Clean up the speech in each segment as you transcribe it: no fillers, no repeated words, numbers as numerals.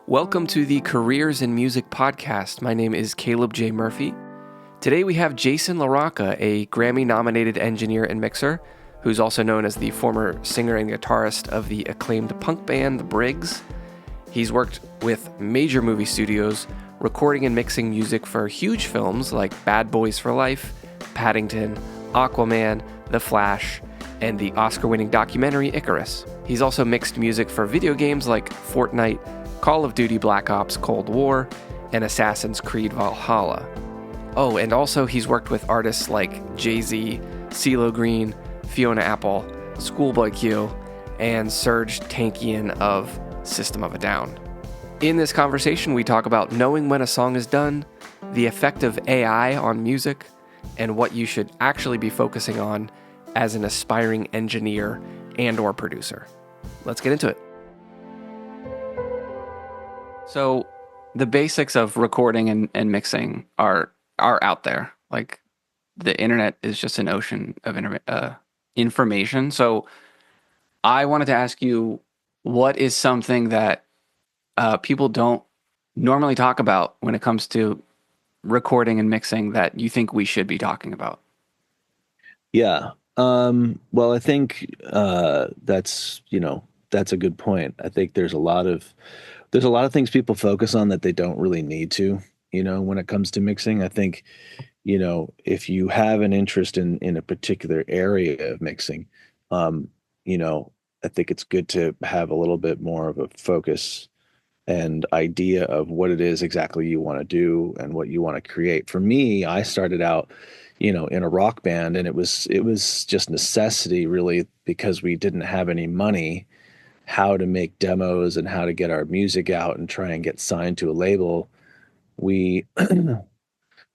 Welcome to the Careers in Music podcast. My name is Caleb J. Murphy. Today we have Jason LaRocca, a Grammy-nominated engineer and mixer, who's also known as the former singer and guitarist of the acclaimed punk band, the Briggs. He's worked with major movie studios, recording and mixing music for huge films like Bad Boys for Life, Paddington, Aquaman, The Flash, and the Oscar-winning documentary Icarus. He's also mixed music for video games like Fortnite, Call of Duty Black Ops Cold War, and Assassin's Creed Valhalla. Oh, and also he's worked with artists like Jay-Z, CeeLo Green, Fiona Apple, ScHoolboy Q, and Serj Tankian of System of a Down. In this conversation, we talk about knowing when a song is done, the effect of AI on music, and what you should actually be focusing on as an aspiring engineer and/or producer. Let's get into it. So the basics of recording and mixing are out there. Like, the internet is just an ocean of information. So I wanted to ask you, what is something that people don't normally talk about when it comes to recording and mixing that you think we should be talking about? Yeah. Well, I think that's a good point. I think there's a lot of things people focus on that they don't really need to, when it comes to mixing. I think, if you have an interest in a particular area of mixing, I think it's good to have a little bit more of a focus and idea of what it is exactly you want to do and what you want to create. For me, I started out, in a rock band, and it was just necessity, really, because we didn't have any money, how to make demos and how to get our music out and try and get signed to a label. We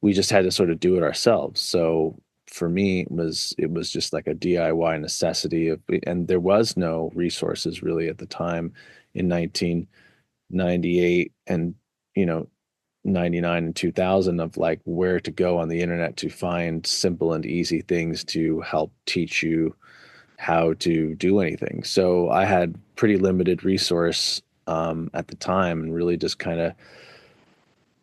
we just had to sort of do it ourselves. So for me, it was just like a DIY necessity and there was no resources really at the time in 1998 and 99 and 2000 of like where to go on the internet to find simple and easy things to help teach you how to do anything. So I had pretty limited resource at the time, and really just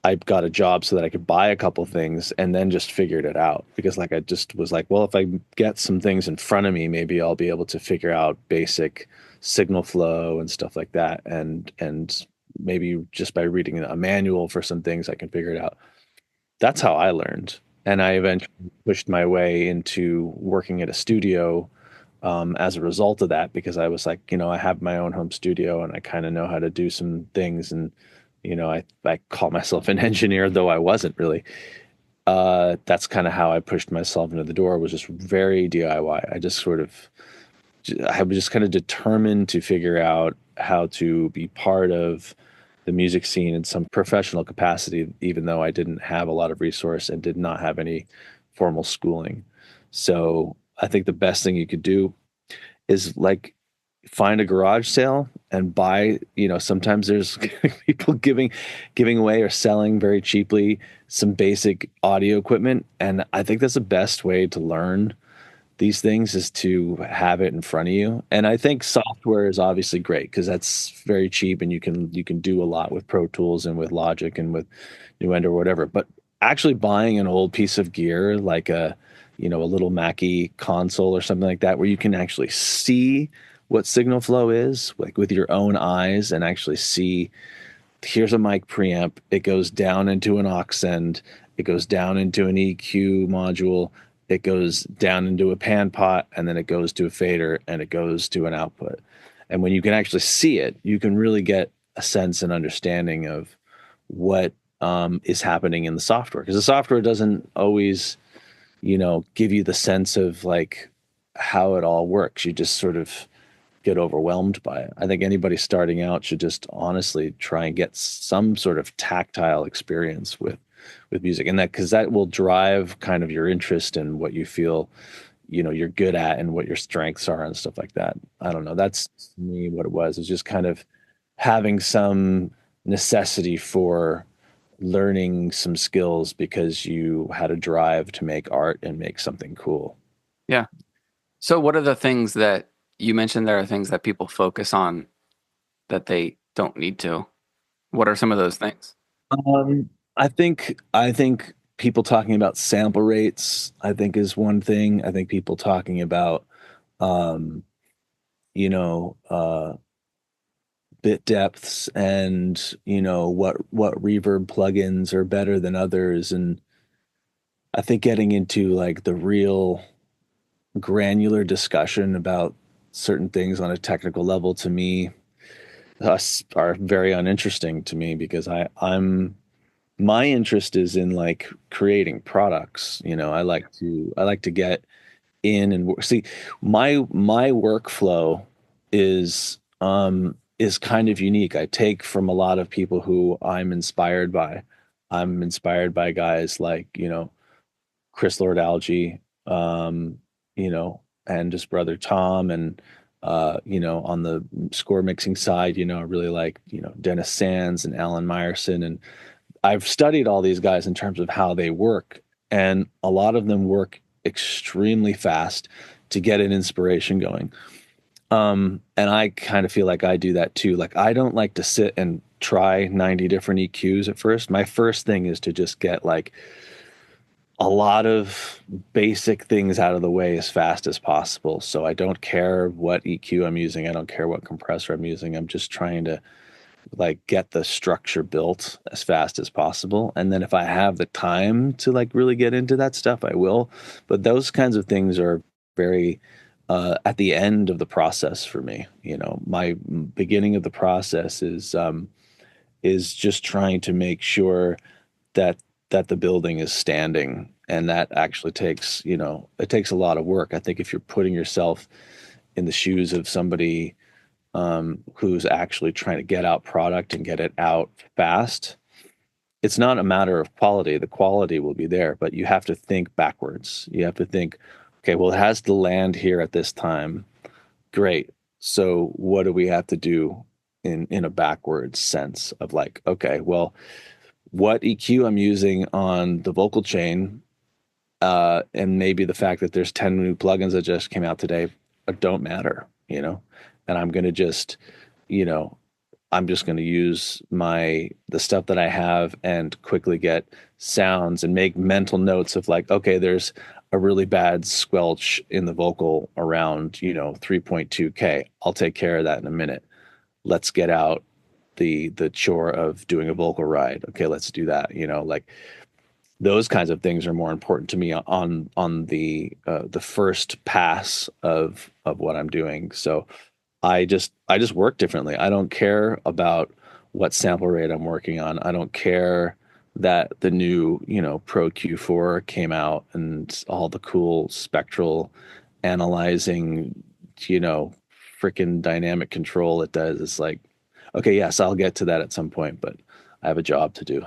I got a job so that I could buy a couple things and then just figured it out, because like I just was like, well, if I get some things in front of me, maybe I'll be able to figure out basic signal flow and stuff like that, and maybe just by reading a manual for some things I can figure it out. That's how I learned, and I eventually pushed my way into working at a studio as a result of that, because I was like, I have my own home studio and I kind of know how to do some things. And, I call myself an engineer, though I wasn't really. That's kind of how I pushed myself into the door, was just very DIY. I was just kind of determined to figure out how to be part of the music scene in some professional capacity, even though I didn't have a lot of resource and did not have any formal schooling. So I think the best thing you could do is like find a garage sale and buy, sometimes there's people giving away or selling very cheaply some basic audio equipment. And I think that's the best way to learn these things, is to have it in front of you. And I think software is obviously great because that's very cheap and you can do a lot with Pro Tools and with Logic and with Nuendo or whatever. But actually buying an old piece of gear like a little Mackie console or something like that, where you can actually see what signal flow is, like with your own eyes, and actually see, here's a mic preamp, it goes down into an aux send, it goes down into an EQ module, it goes down into a pan pot, and then it goes to a fader, and it goes to an output. And when you can actually see it, you can really get a sense and understanding of what is happening in the software, because the software doesn't always give you the sense of like how it all works. You just sort of get overwhelmed by it. I think anybody starting out should just honestly try and get some sort of tactile experience with music, and because that will drive kind of your interest in what you feel you're good at and what your strengths are and stuff like that. I don't know, that's to me what it was. It's just kind of having some necessity for learning some skills because you had a drive to make art and make something cool. Yeah. So what are the things that you mentioned? There are things that people focus on that they don't need to. What are some of those things? I think people talking about sample rates, I think is one thing. I think people talking about um, you know, bit depths and what reverb plugins are better than others, and I think getting into like the real granular discussion about certain things on a technical level to me are very uninteresting to me because I'm my interest is in like creating products. I like to get in and see my workflow is kind of unique. I take from a lot of people who I'm inspired by. I'm inspired by guys like, Chris Lord-Alge, and his brother Tom, and on the score mixing side, I really like, Dennis Sands and Alan Meyerson, and I've studied all these guys in terms of how they work, and a lot of them work extremely fast to get an inspiration going. And I kind of feel like I do that too. Like I don't like to sit and try 90 different EQs at first. My first thing is to just get like a lot of basic things out of the way as fast as possible. So I don't care what EQ I'm using. I don't care what compressor I'm using. I'm just trying to like get the structure built as fast as possible. And then if I have the time to like really get into that stuff, I will. But those kinds of things are very at the end of the process for me. My beginning of the process is just trying to make sure that the building is standing, and that actually takes it takes a lot of work. I think if you're putting yourself in the shoes of somebody who's actually trying to get out product and get it out fast, it's not a matter of quality. The quality will be there, but you have to think backwards. You have to think, okay, well, it has to land here at this time. Great. So what do we have to do in a backwards sense of like, okay, well, what EQ I'm using on the vocal chain, and maybe the fact that there's 10 new plugins that just came out today don't matter, and you know, I'm just going to use the stuff that I have and quickly get sounds and make mental notes of like, okay, there's a really bad squelch in the vocal around, 3.2K. I'll take care of that in a minute. Let's get out the chore of doing a vocal ride. Okay, let's do that. Like those kinds of things are more important to me on the first pass of what I'm doing. So I just work differently. I don't care about what sample rate I'm working on. I don't care that the new, Pro Q4 came out and all the cool spectral analyzing, you know, freaking dynamic control it does. It's like, okay, yes, I'll get to that at some point, but I have a job to do.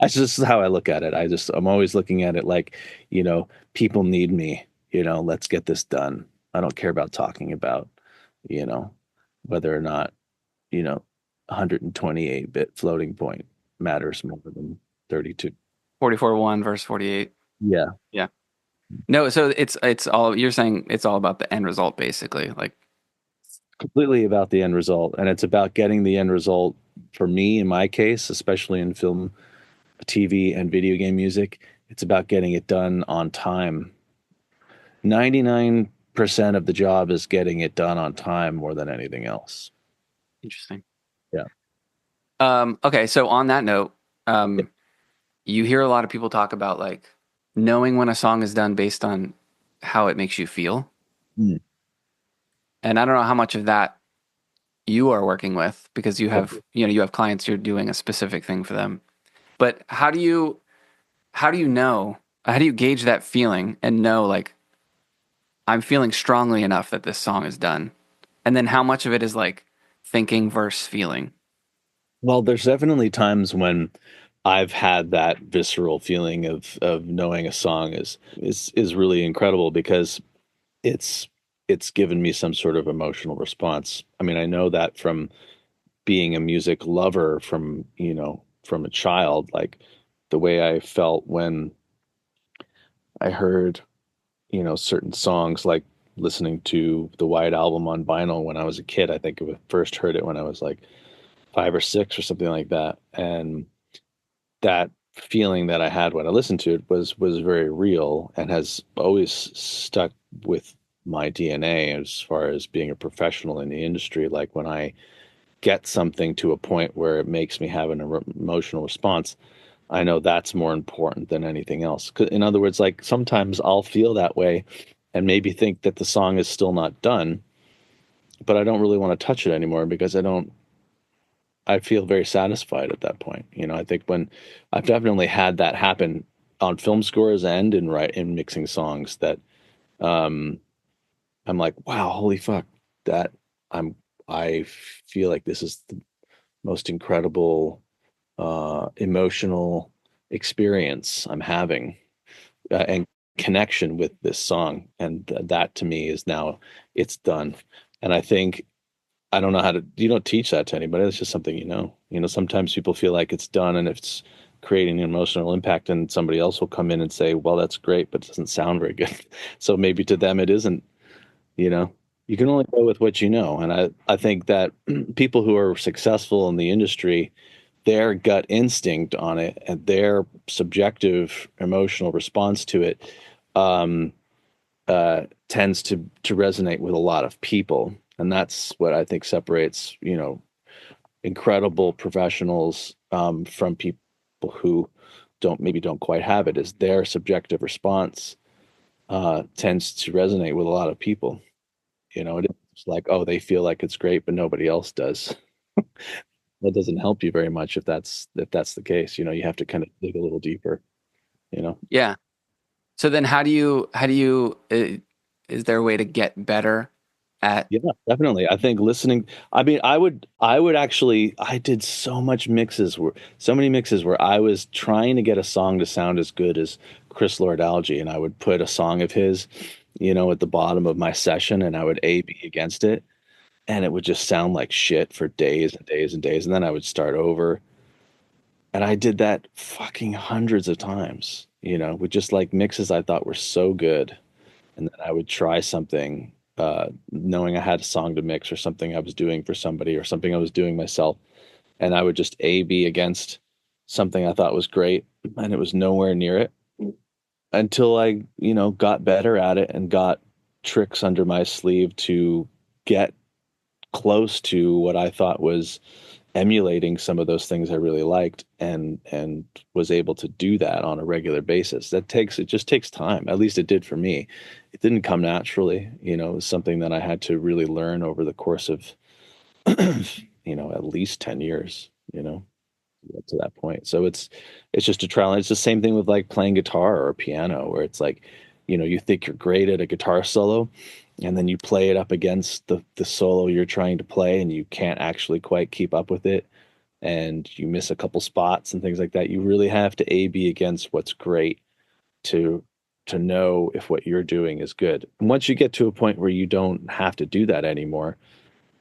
That's just how I look at it. I'm always looking at it like, people need me, let's get this done. I don't care about talking about, you know, whether or not, 128-bit floating point matters more than 32. 44.1 versus 48. Yeah, Yeah. No, so it's all you're saying it's all about the end result basically. Like completely about the end result. And it's about getting the end result for me, in my case, especially in film, TV, and video game music. It's about getting it done on time. 99% of the job is getting it done on time more than anything else. interesting. Yeah. Okay, so on that note, Yep. you hear a lot of people talk about like knowing when a song is done based on how it makes you feel. Mm. And I don't know how much of that you are working with because Oh, you have clients, you're doing a specific thing for them. But how do you know, how do you gauge that feeling and know like I'm feeling strongly enough that this song is done? And then how much of it is like thinking versus feeling? well, there's definitely times when I've had that visceral feeling of knowing a song is really incredible because it's it's given me some sort of emotional response. I mean, I know that from being a music lover from a child, like the way I felt when I heard, certain songs, like listening to the White Album on vinyl when I was a kid. I think I first heard it when I was like 5 or 6 or something like that. And that feeling that I had when I listened to it was very real and has always stuck with my DNA as far as being a professional in the industry. Like when I get something to a point where it makes me have an emotional response, I know that's more important than anything else. In other words, like sometimes I'll feel that way and maybe think that the song is still not done, but I don't really want to touch it anymore because I feel very satisfied at that point. I think when I've definitely had that happen on film scores and in mixing songs that um I'm like, wow, holy fuck, that I'm I feel like this is the most incredible emotional experience I'm having and connection with this song, and that to me is now it's done. And I think I don't know how to, you don't teach that to anybody. It's just something, sometimes people feel like it's done and it's creating an emotional impact, and somebody else will come in and say, well, that's great, but it doesn't sound very good. So maybe to them it isn't, you know, you can only go with what you know. And I think that people who are successful in the industry, their gut instinct on it and their subjective emotional response to it um, tends to resonate with a lot of people. And that's what I think separates, incredible professionals from people who don't quite have it. Is their subjective response tends to resonate with a lot of people. It's like, oh, they feel like it's great, but nobody else does. That doesn't help you very much if that's the case. You have to kind of dig a little deeper. You know. Yeah. So then how do you is there a way to get better at Yeah, definitely. I think listening. I mean, I would actually. I did so many mixes where I was trying to get a song to sound as good as Chris Lord-Alge, and I would put a song of his, at the bottom of my session, and I would A/B against it, and it would just sound like shit for days and days and days, and then I would start over, and I did that fucking hundreds of times, with just like mixes I thought were so good, and then I would try something, knowing I had a song to mix or something I was doing for somebody or something I was doing myself, and I would just A/B against something I thought was great, and it was nowhere near it until I, got better at it and got tricks under my sleeve to get close to what I thought was emulating some of those things I really liked, and was able to do that on a regular basis. It just takes time. At least it did for me. It didn't come naturally. It was something that I had to really learn over the course of at least 10 years, to get to that point. So it's just a trial. And it's the same thing with like playing guitar or piano, where it's like, you think you're great at a guitar solo, and then you play it up against the solo you're trying to play, and you can't actually quite keep up with it, and you miss a couple spots and things like that. You really have to A/B against what's great to know if what you're doing is good. And once you get to a point where you don't have to do that anymore,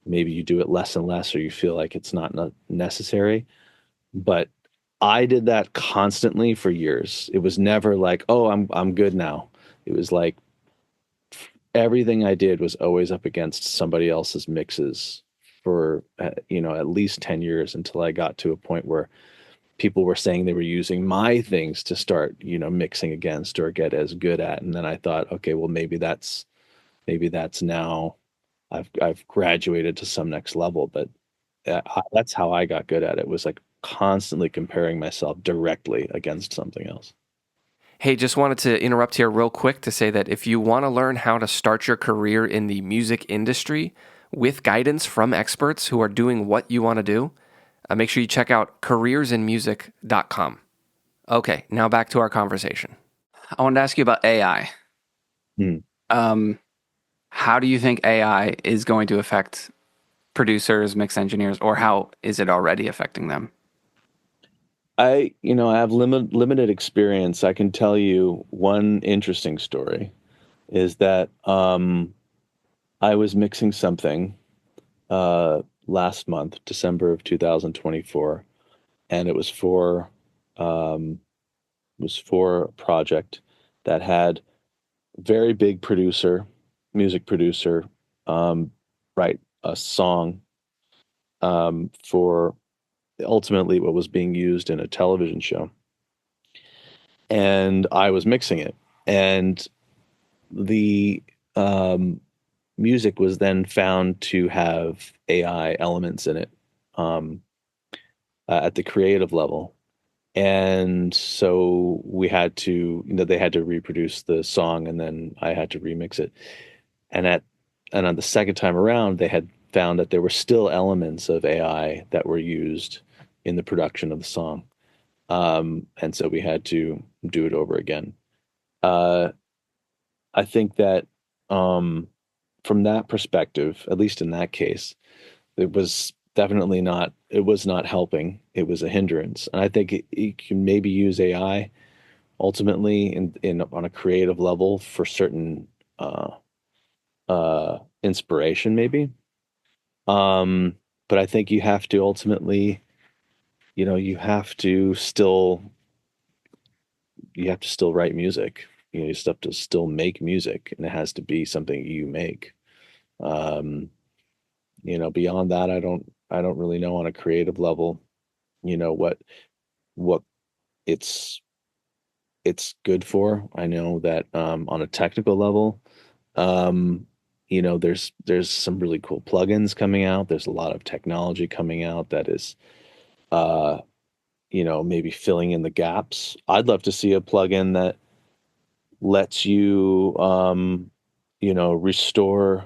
maybe you do it less and less, or you feel like it's not necessary. But I did that constantly for years. It was never like, oh, I'm good now. It was like everything I did was always up against somebody else's mixes for at least 10 years, until I got to a point where people were saying they were using my things to start, mixing against or get as good at. And then I thought, okay, well, maybe that's now I've graduated to some next level. But that's how I got good at it, was like constantly comparing myself directly against something else. Hey, just wanted to interrupt here real quick to say that if you want to learn how to start your career in the music industry with guidance from experts who are doing what you want to do, make sure you check out careersinmusic.com. Okay, now back to our conversation. I wanted to ask you about AI. Hmm. How do you think AI is going to affect producers, mix engineers, or how is it already affecting them? I have limited experience. I can tell you one interesting story is that I was mixing something last month, December of 2024, and it was for a project that had very big music producer, write a song for ultimately what was being used in a television show. And I was mixing it. And the music was then found to have AI elements in it um, at the creative level. And so we had to, they had to reproduce the song, and then I had to remix it. And on the second time around, they had found that there were still elements of AI that were used in the production of the song. And so we had to do it over again. Uh, I think that from that perspective, at least in that case, it was definitely not, it was not helping. It was a hindrance. And I think you can maybe use AI ultimately in on a creative level for certain uh, inspiration, maybe. Um, but I think you have to ultimately, you have to still write music. You just have to still make music, and it has to be something you make. Um, beyond that, I don't really know on a creative level, what it's good for. I know that on a technical level, um, there's some really cool plugins coming out. There's a lot of technology coming out that is uh, maybe filling in the gaps. I'd love to see a plugin that lets you restore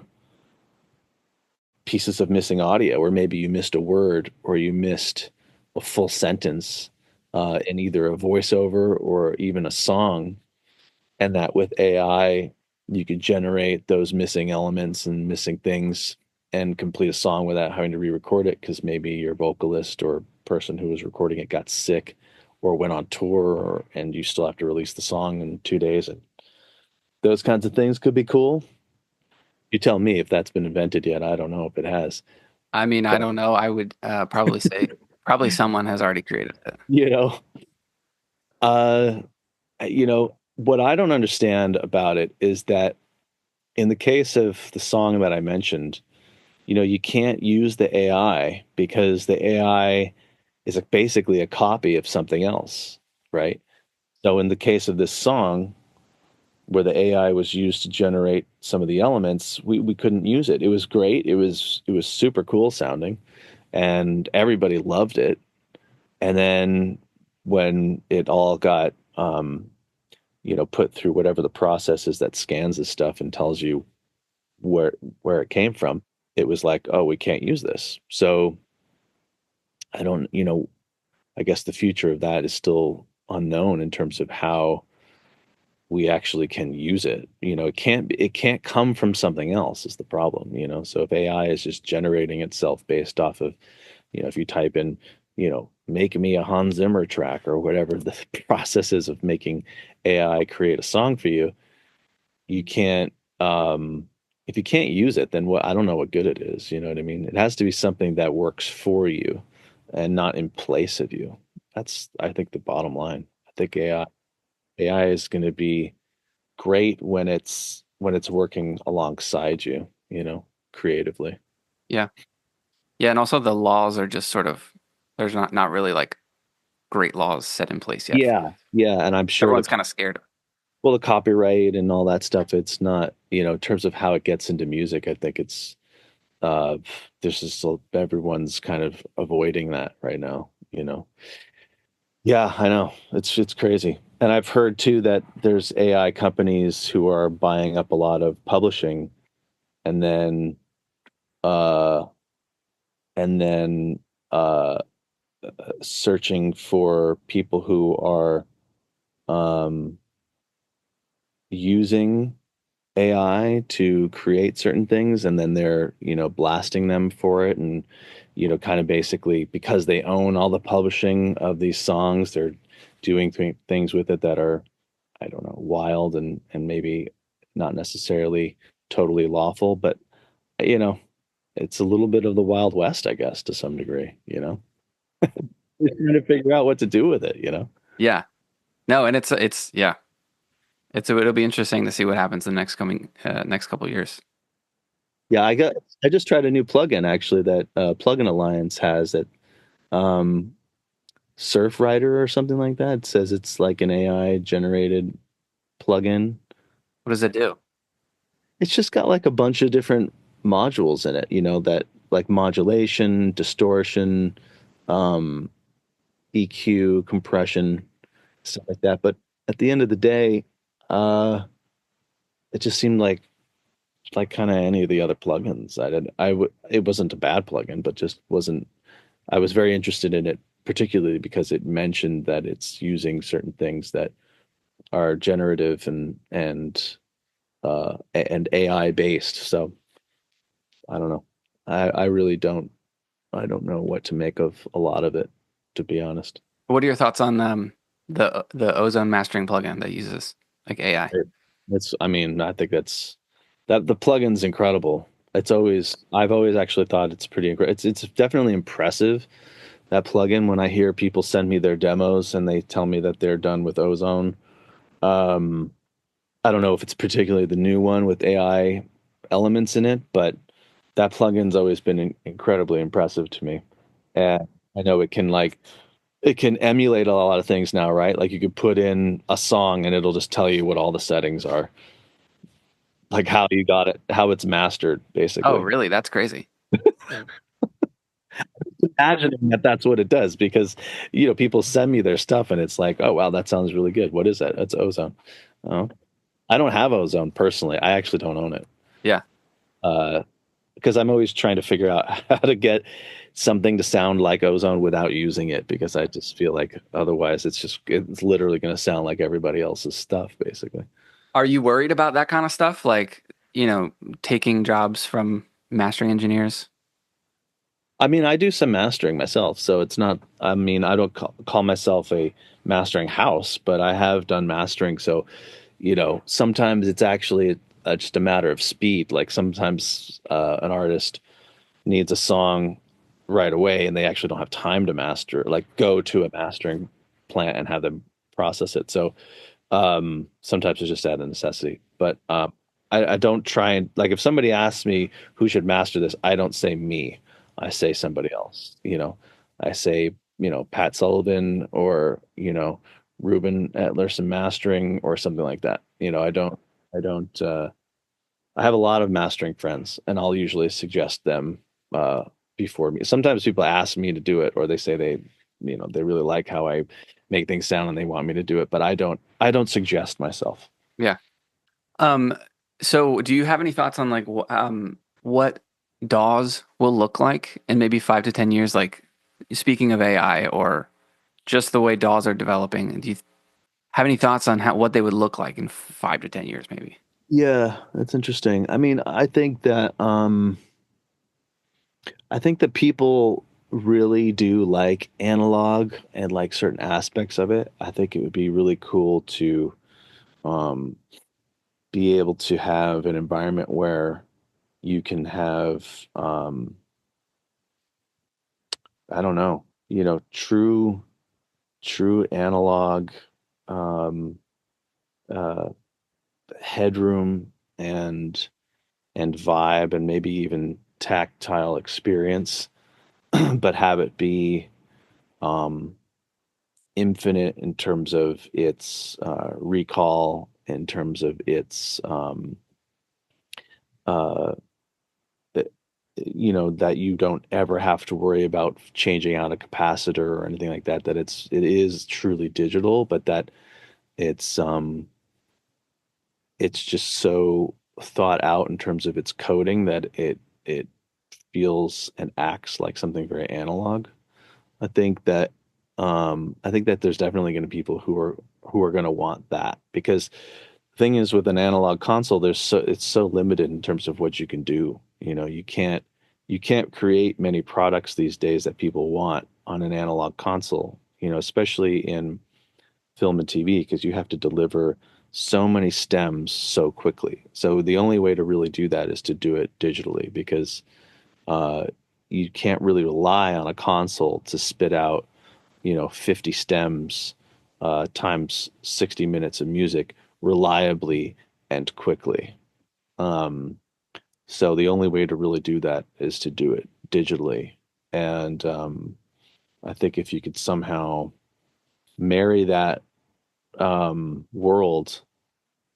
pieces of missing audio, or maybe you missed a word or you missed a full sentence in either a voiceover or even a song, and that with AI you could generate those missing elements and missing things and complete a song without having to re-record it, because maybe your vocalist or person who was recording it got sick or went on tour, and you still have to release the song in 2 days. And those kinds of things could be cool. You tell me if that's been invented yet. I don't know if it has. I mean, I don't know. I would probably say probably someone has already created it. You know, uh, what I don't understand about it is that in the case of the song that I mentioned, you can't use the AI because the AI is basically a copy of something else, right? So in the case of this song, where the AI was used to generate some of the elements, we couldn't use it. It was great. It was super cool sounding, and everybody loved it. And then when it all got put through whatever the process is that scans this stuff and tells you where it came from, it was like, oh, we can't use this. So I don't, I guess the future of that is still unknown in terms of how we actually can use it. It can't come from something else is the problem. So if AI is just generating itself based off of, if you type in, make me a Hans Zimmer track or whatever the process is of making AI create a song for you, you can't, if you can't use it, then I don't know what good it is. You know what I mean? It has to be something that works for you and not in place of you. That's, I think, the bottom line. I think AI is going to be great when it's working alongside you, creatively. Yeah. Yeah, and also the laws are just sort of there's not really like great laws set in place yet. Yeah, yeah, and I'm sure Everyone's kind of scared. well, the copyright and all that stuff, it's not, in terms of how it gets into music, I think it's uh there's just everyone's kind of avoiding that right now. Yeah, I know. It's crazy. And I've heard too that there's AI companies who are buying up a lot of publishing, and then uh and then uh searching for people who are um using AI to create certain things, and then they're, blasting them for it, and, kind of basically because they own all the publishing of these songs, they're doing things with it that are, I don't know, wild and maybe not necessarily totally lawful, but you know, it's a little bit of the Wild West, I guess, to some degree. Just trying to figure out what to do with it. Yeah. No, and it's yeah. It'll be interesting to see what happens the next couple of years. Yeah, I just tried a new plugin actually that Plugin Alliance has that um, Surfrider or something like that. It says it's like an AI generated plugin. What does it do? It's just got like a bunch of different modules in it, that like modulation, distortion, um, EQ, compression, stuff like that. But at the end of the day, uh, it just seemed like kind of any of the other plugins. It wasn't a bad plugin, but just wasn't. I was very interested in it, particularly because it mentioned that it's using certain things that are generative and AI based. So I don't know. I really don't. I don't know what to make of a lot of it, to be honest. What are your thoughts on the ozone mastering plugin that uses like AI? I mean, I think that the plugin's incredible. I've always actually thought it's pretty incredible. It's definitely impressive, that plugin. When I hear people send me their demos and they tell me that they're done with Ozone, um, I don't know if it's particularly the new one with AI elements in it, but that plugin's always been incredibly impressive to me. And I know it can emulate a lot of things now, right? Like you could put in a song and it'll just tell you what all the settings are, like how you got it, how it's mastered, Oh, basically. really? That's crazy. Imagining that that's what it does, because people send me their stuff and it's like, oh wow, that sounds really good. What is that? That's Ozone. Oh, I don't have Ozone personally. I actually don't own it. Yeah. Uh, because I'm always trying to figure out how to get something to sound like Ozone without using it, because I just feel like otherwise it's literally going to sound like everybody else's stuff, basically. Are you worried about that kind of stuff? Like, taking jobs from mastering engineers? I mean, I do some mastering myself, so it's not. I mean, I don't call myself a mastering house, but I have done mastering. So, sometimes it's actually just a matter of speed. Like sometimes an artist needs a song right away, and they actually don't have time to master. Like go to a mastering plant and have them process it. So sometimes it's just out of necessity. But I don't try and, like, if somebody asks me who should master this, I don't say me. I say somebody else. I say Pat Sullivan, or Ruben at Larson Mastering or something like that. I don't. I have a lot of mastering friends, and I'll usually suggest them uh, before me. Sometimes people ask me to do it, or they say they really like how I make things sound and they want me to do it, but I don't suggest myself. Yeah. Um, so do you have any thoughts on like what DAWs will look like in maybe 5 to 10 years? Like speaking of AI or just the way DAWs are developing, do you have any thoughts on what they would look like in 5 to 10 years, maybe? Yeah, that's interesting. I mean, I think that people really do like analog and like certain aspects of it. I think it would be really cool to um, be able to have an environment where you can have I don't know, true analog um, uh, headroom and vibe, and maybe even tactile experience, but have it be um, infinite in terms of its recall, in terms of its uh, that you don't ever have to worry about changing out a capacitor or anything like that. That it is truly digital, but that it's um it's just so thought out in terms of its coding that it feels and acts like something very analog. I think that there's definitely going to be people who are going to want that, because the thing is, with an analog console, it's so limited in terms of what you can do. You can't create many products these days that people want on an analog console, especially in film and TV, because you have to deliver so many stems so quickly. So the only way to really do that is to do it digitally, because uh, you can't really rely on a console to spit out 50 stems times 60 minutes of music reliably and quickly. Um, So the only way to really do that is to do it digitally. And I think if you could somehow marry that world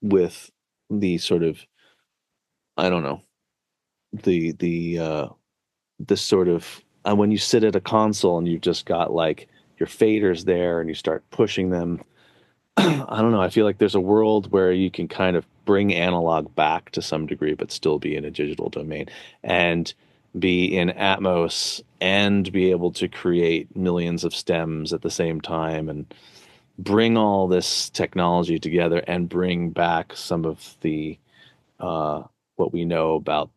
with the sort of, I don't know, the sort of when you sit at a console and you've just got like your faders there and you start pushing them. I don't know. I feel like there's a world where you can kind of bring analog back to some degree, but still be in a digital domain and be in Atmos and be able to create millions of stems at the same time and bring all this technology together and bring back some of the what we know about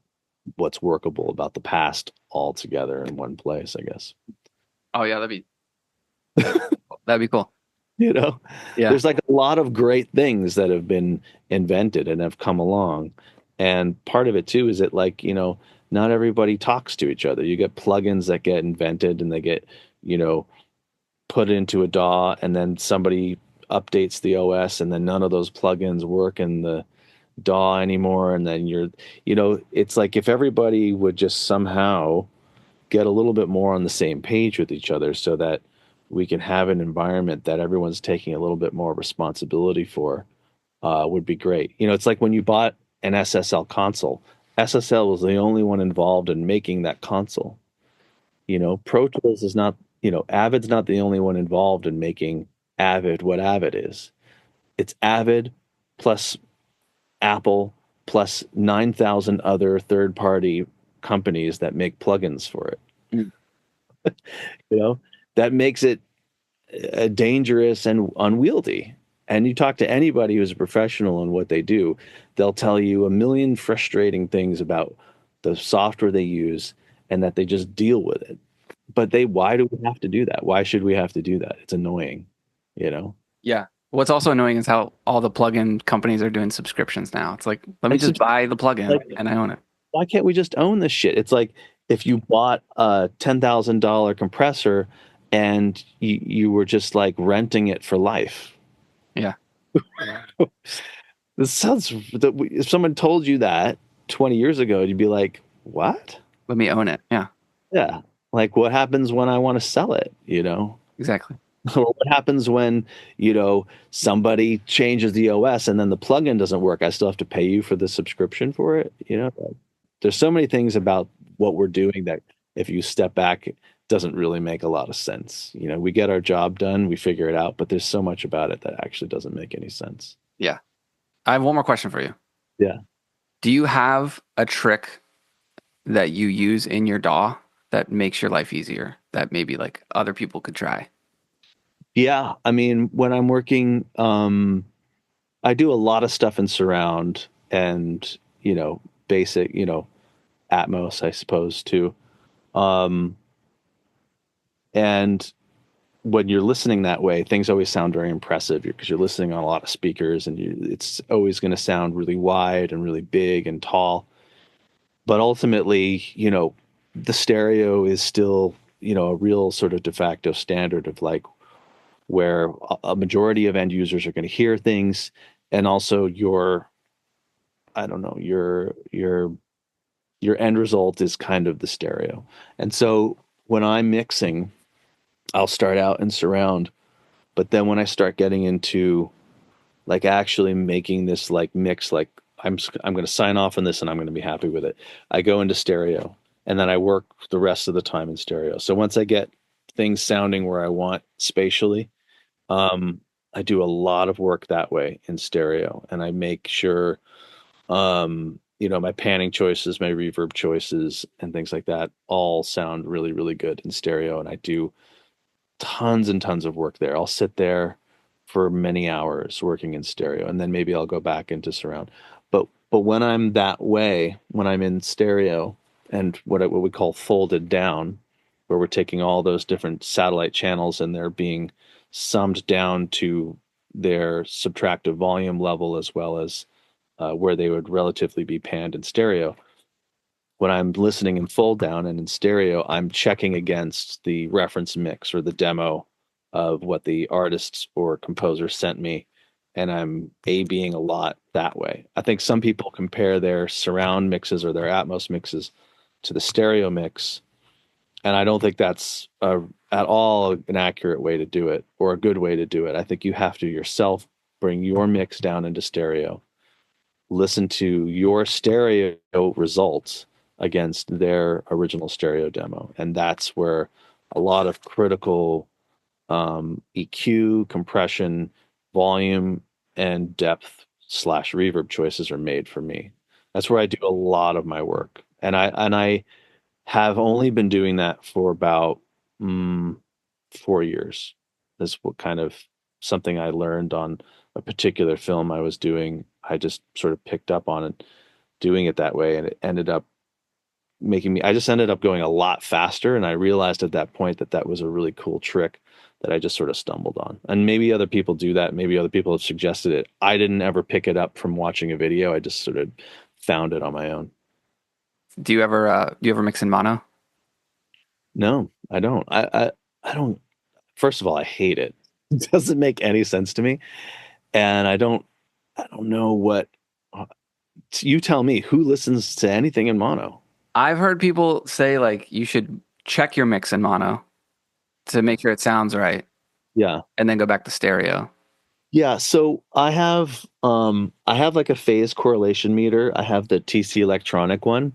what's workable about the past all together in one place, I guess. Oh yeah, that'd be cool. You know, Yeah. there's like a lot of great things that have been invented and have come along. And part of it too is that, like, not everybody talks to each other. You get plugins that get invented and they get, put into a DAW, and then somebody updates the OS, and then none of those plugins work in the DAW anymore. And then it's like if everybody would just somehow get a little bit more on the same page with each other so that we can have an environment that everyone's taking a little bit more responsibility for, would be great. It's like when you bought an SSL console. SSL was the only one involved in making that console. Pro Tools is not, Avid's not the only one involved in making Avid what Avid is. It's Avid plus Apple plus 9,000 other third-party companies that make plugins for it. Mm. That makes it dangerous and unwieldy. And you talk to anybody who's a professional in what they do, they'll tell you a million frustrating things about the software they use and that they just deal with it. But why do we have to do that? Why should we have to do that? It's annoying, Yeah. What's also annoying is how all the plugin companies are doing subscriptions now. It's like, let me just buy the plugin and I own it. Why can't we just own this shit? It's like if you bought a $10,000 compressor and you were just like renting it for life. Yeah. This sounds, if someone told you that 20 years ago, you'd be like, what? Let me own it. Yeah. Yeah. Like, what happens when I want to sell it, Exactly. Or what happens when, somebody changes the OS and then the plugin doesn't work? I still have to pay you for the subscription for it. There's so many things about what we're doing that if you step back, it doesn't really make a lot of sense. We get our job done, we figure it out, but there's so much about it that actually doesn't make any sense. Yeah. I have one more question for you. Yeah. Do you have a trick that you use in your DAW that makes your life easier that maybe like other people could try? Yeah. I mean, when I'm working, I do a lot of stuff in surround and, basic, Atmos, I suppose, too. And when you're listening that way, things always sound very impressive because you're listening on a lot of speakers and it's always going to sound really wide and really big and tall. But ultimately, the stereo is still, a real sort of de facto standard of like where a majority of end users are going to hear things. And also your end result is kind of the stereo. And so when I'm mixing, I'll start out in surround, but then when I start getting into like actually making this like mix, like I'm going to sign off on this and I'm going to be happy with it, I go into stereo and then I work the rest of the time in stereo. So once I get things sounding where I want spatially, I do a lot of work that way in stereo, and I make sure my panning choices, my reverb choices and things like that all sound really, really good in stereo. And I do tons and tons of work there. I'll sit there for many hours working in stereo, and then maybe I'll go back into surround. But when I'm that way, when I'm in stereo and what we call folded down, where we're taking all those different satellite channels and they're being summed down to their subtractive volume level as well as where they would relatively be panned in stereo. When I'm listening in fold down and in stereo, I'm checking against the reference mix or the demo of what the artists or composer sent me and I'm A-Bing a lot that way. I think some people compare their surround mixes or their Atmos mixes to the stereo mix, and I don't think that's at all an accurate way to do it or a good way to do it. I think you have to yourself bring your mix down into stereo, listen to your stereo results against their original stereo demo. And that's where a lot of critical EQ, compression, volume, and depth slash reverb choices are made for me. That's where I do a lot of my work. And I have only been doing that for about 4 years. That's what kind of something I learned on a particular film I was doing. I just sort of picked up on it, doing it that way, and it ended up I just ended up going a lot faster. And I realized at that point that that was a really cool trick that I just sort of stumbled on. And maybe other people do that. Maybe other people have suggested it. I didn't ever pick it up from watching a video. I just sort of found it on my own. Do you ever mix in mono? No, I don't. I don't. First of all, I hate it. It doesn't make any sense to me, and I don't know what. You tell me, who listens to anything in mono? I've heard people say like you should check your mix in mono to make sure it sounds right, Yeah. and then go back to stereo. Yeah, so I have like a phase correlation meter. I have the TC Electronic one,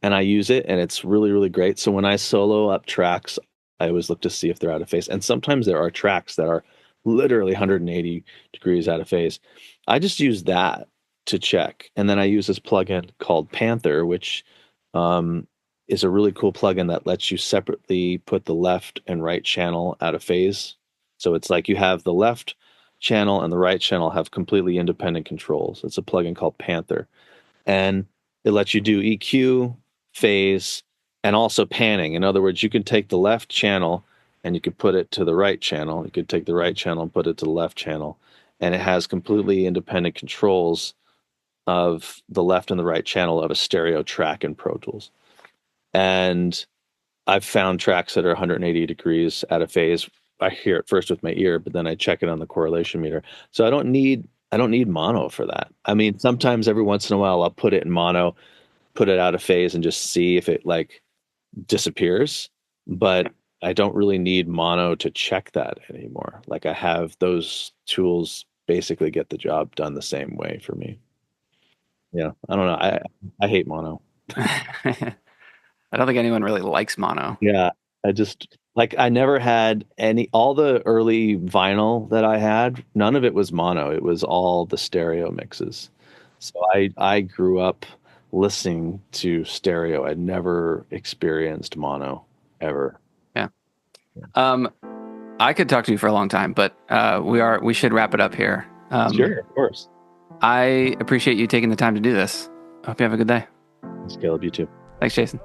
and I use it, and it's really, really great. So when I solo up tracks, I always look to see if they're out of phase. And sometimes there are tracks that are literally 180 degrees out of phase. I just use that to check. And then I use this plugin called Panther, which is a really cool plugin that lets you separately put the left and right channel out of phase. So it's like you have the left channel and the right channel have completely independent controls. It's a plugin called Panther. And it lets you do EQ, phase, and also panning. In other words, you can take the left channel and you could put it to the right channel. You could take the right channel and put it to the left channel. And it has completely independent controls of the left and the right channel of a stereo track in Pro Tools. And I've found tracks that are 180 degrees out of phase. I hear it first with my ear, but then I check it on the correlation meter. So I don't need mono for that. I mean, sometimes every once in a while I'll put it in mono, put it out of phase and just see if it like disappears. But I don't really need mono to check that anymore. Like I have those tools basically get the job done the same way for me. Yeah. I don't know. I hate mono. I don't think anyone really likes mono. Yeah. I just like I never had all the early vinyl that I had, none of it was mono. It was all the stereo mixes. So I grew up listening to stereo. I'd never experienced mono ever. Yeah. I could talk to you for a long time, but we should wrap it up here. Sure, of course. I appreciate you taking the time to do this. I hope you have a good day. Thanks, Caleb. You too. Thanks, Jason.